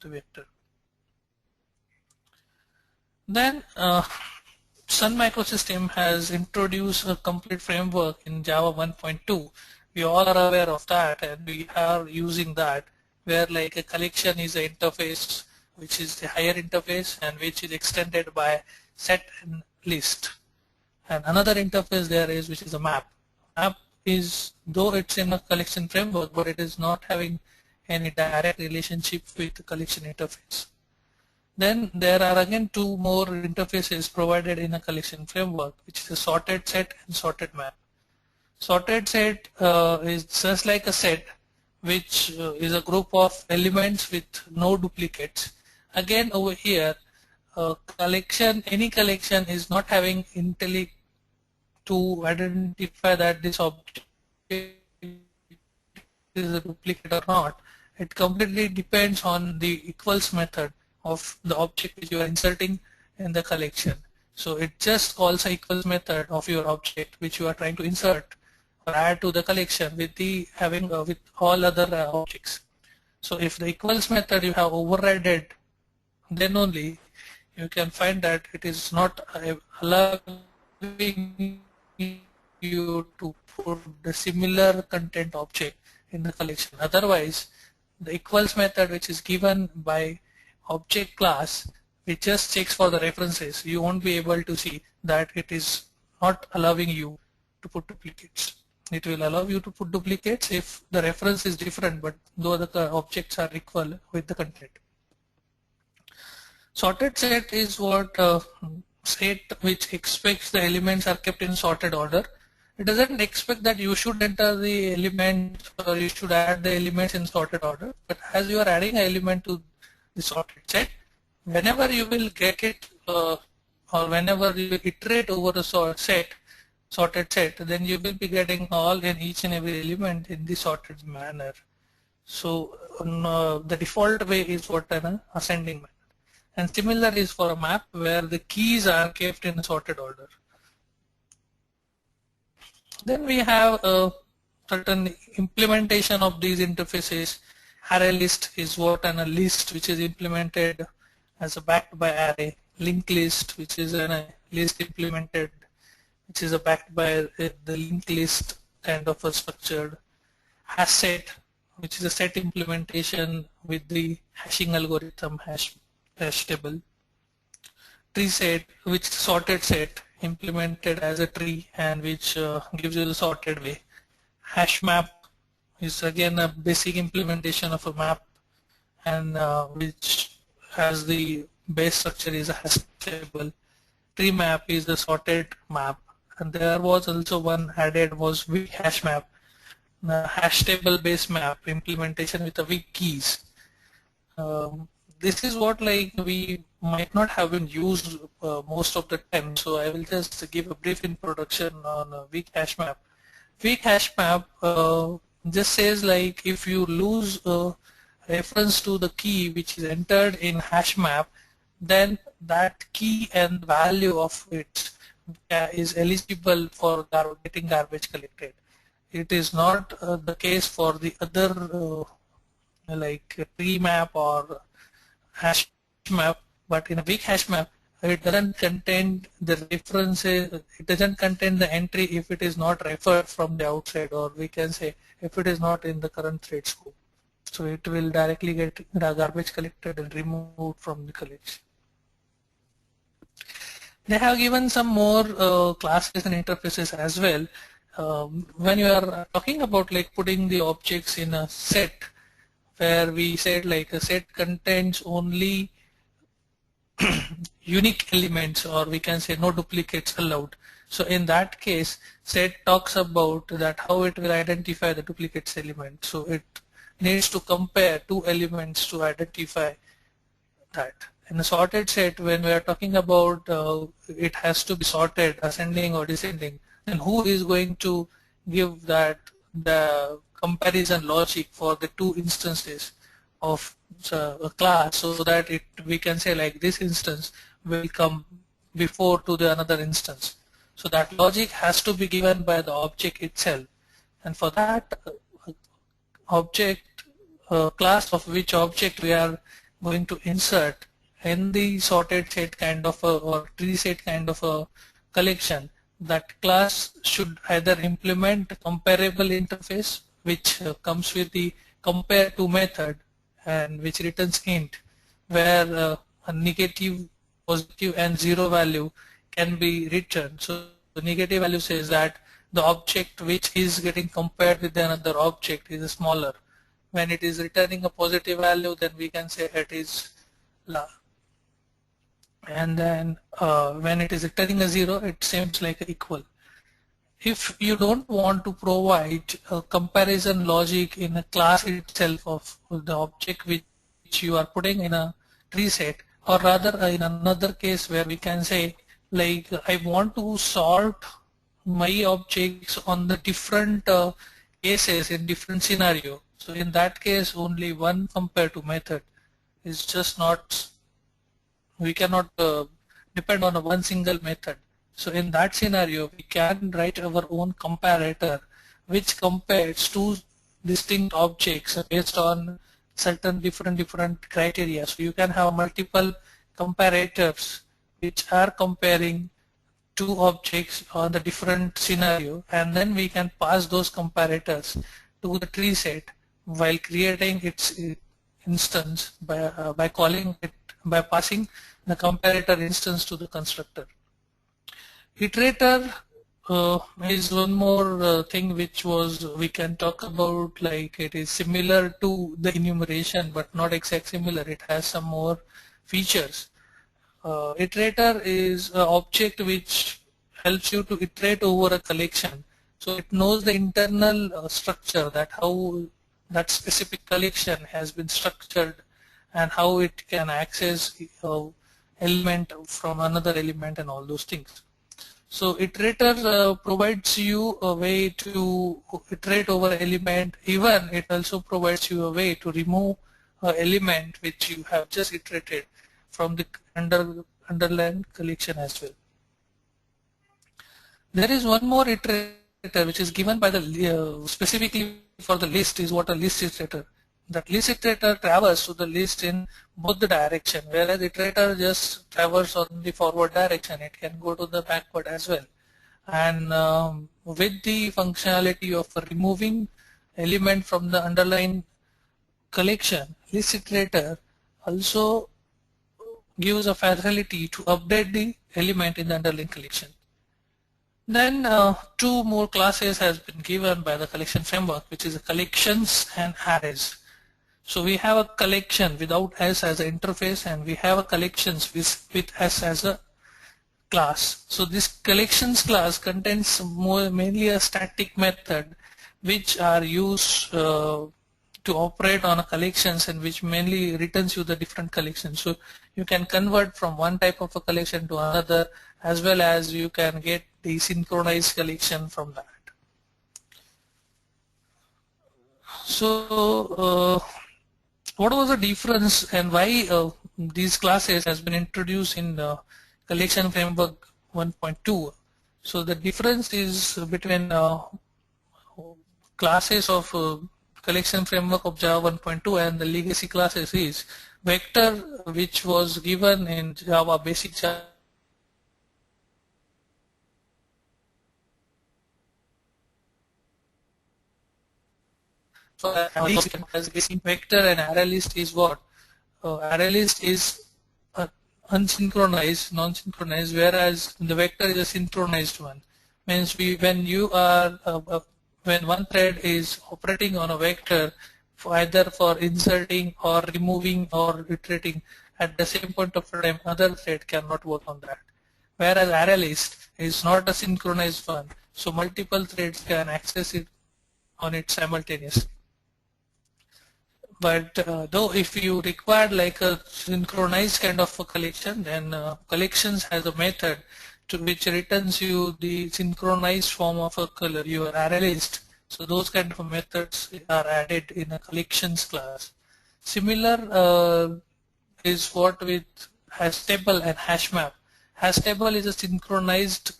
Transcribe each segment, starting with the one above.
the vector. Then Sun Microsystem has introduced a complete framework in Java 1.2. We all are aware of that, and we are using that, where like a collection is an interface which is the higher interface and which is extended by set and list. And another interface there is which is a map. Map is, though it's in a collection framework, but it is not having any direct relationship with the collection interface. Then there are again two more interfaces provided in a collection framework, which is a sorted set and sorted map. Sorted set is just like a set, which is a group of elements with no duplicates. Again over here, any collection is not having intellect to identify that this object is a duplicate or not. It completely depends on the equals method of the object which you are inserting in the collection. So it just calls a equals method of your object which you are trying to insert or add to the collection with the with all other objects. So if the equals method you have overridden, then only you can find that it is not allowing you to put the similar content object in the collection. Otherwise, the equals method which is given by object class, which just checks for the references, you won't be able to see that it is not allowing you to put duplicates. It will allow you to put duplicates if the reference is different, but though the objects are equal with the content. Sorted set is what set which expects the elements are kept in sorted order. It doesn't expect that you should enter the elements or you should add the elements in sorted order, but as you are adding an element to the sorted set, whenever you will get it or whenever you will iterate over a sorted set, then you will be getting all in each and every element in the sorted manner. So the default way is what an ascending manner. And similar is for a map where the keys are kept in a sorted order. Then we have a certain implementation of these interfaces. Array list is what a list which is implemented as a backed by array. Linked list, which is a list implemented, which is a backed by the linked list kind of a structured. Hash set, which is a set implementation with the hashing algorithm hash table. Tree set, which is sorted set implemented as a tree and which gives you the sorted way. Hash map is again a basic implementation of a map and which has the base structure is a hash table. Tree map is the sorted map, and there was also one added was weak hash map, the hash table based map implementation with the weak keys. This is what like we might not have been used most of the time, so I will just give a brief introduction on a weak hash map. Weak hash map just says like if you lose a reference to the key which is entered in hash map, then that key and value of it is eligible for getting garbage collected. It is not the case for the other like tree map or hash map, but in a weak hash map it doesn't contain the references, it doesn't contain the entry if it is not referred from the outside, or we can say if it is not in the current thread scope. So it will directly get garbage collected and removed from the collection. They have given some more classes and interfaces as well. When you are talking about like putting the objects in a set, where we said like a set contains only unique elements, or we can say no duplicates allowed. So in that case, set talks about that how it will identify the duplicates element. So it needs to compare two elements to identify that. In a sorted set, when we are talking about it has to be sorted ascending or descending, then who is going to give that the comparison logic for the two instances of a class, so that we can say like this instance will come before to the another instance. So that logic has to be given by the object itself, and for that object class of which object we are going to insert in the sorted set kind of a, or tree set kind of a collection, that class should either implement comparable interface, which comes with the compare to method and which returns int, where a negative, positive and zero value can be returned. So the negative value says that the object which is getting compared with another object is smaller. When it is returning a positive value, then we can say it is la. And then when it is returning a zero, it seems like equal. If you don't want to provide a comparison logic in a class itself of the object which you are putting in a tree set, or rather in another case where we can say, like, I want to sort my objects on the different cases in different scenario. So in that case, only one compare to method is just not, we cannot depend on a one single method. So in that scenario, we can write our own comparator which compares two distinct objects based on certain different criteria. So you can have multiple comparators which are comparing two objects on the different scenario, and then we can pass those comparators to the tree set while creating its instance by calling it, by passing the comparator instance to the constructor. Iterator is one more thing which was we can talk about, like it is similar to the enumeration but not exactly similar. It has some more features. Iterator is an object which helps you to iterate over a collection. So it knows the internal structure, that how that specific collection has been structured and how it can access element from another element and all those things. So iterator provides you a way to iterate over element. Even it also provides you a way to remove an element which you have just iterated from the underlying collection as well. There is one more iterator which is given by the specifically for the list, is what a list iterator. That list iterator traverses to the list in both the direction, whereas iterator just traverses on the forward direction. It can go to the backward as well. And with the functionality of removing element from the underlying collection, list iterator also gives a facility to update the element in the underlying collection. Then two more classes has been given by the collection framework, which is collections and arrays. So we have a collection without S as an interface, and we have a collections with S as a class. So this collections class contains mainly a static method which are used to operate on a collections, and which mainly returns you the different collections. So you can convert from one type of a collection to another, as well as you can get the synchronized collection from that. So what was the difference and why these classes has been introduced in collection framework 1.2? So the difference is between classes of collection framework of Java 1.2 and the legacy classes is vector, which was given in Java basic Java. So as basic vector, and array list is what? Array list is unsynchronized, non-synchronized, whereas the vector is a synchronized one. Means when you are when one thread is operating on a vector, either for inserting or removing or iterating at the same point of time, other thread cannot work on that. Whereas array list is not a synchronized one, so multiple threads can access it on it simultaneously. But though if you require like a synchronized kind of a collection, then collections has a method to which returns you the synchronized form of a color, your array list. So those kind of methods are added in a collections class. Similar is what with hash table and hash map. Hash table is a synchronized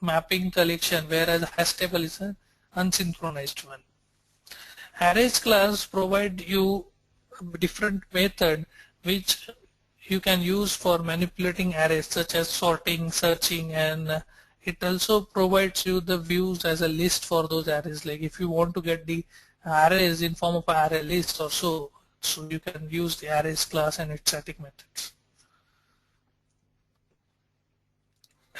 mapping collection, whereas hash table is an unsynchronized one. Arrays class provide you different method which you can use for manipulating arrays such as sorting, searching, and it also provides you the views as a list for those arrays. Like if you want to get the arrays in form of an array list or so you can use the arrays class and its static methods.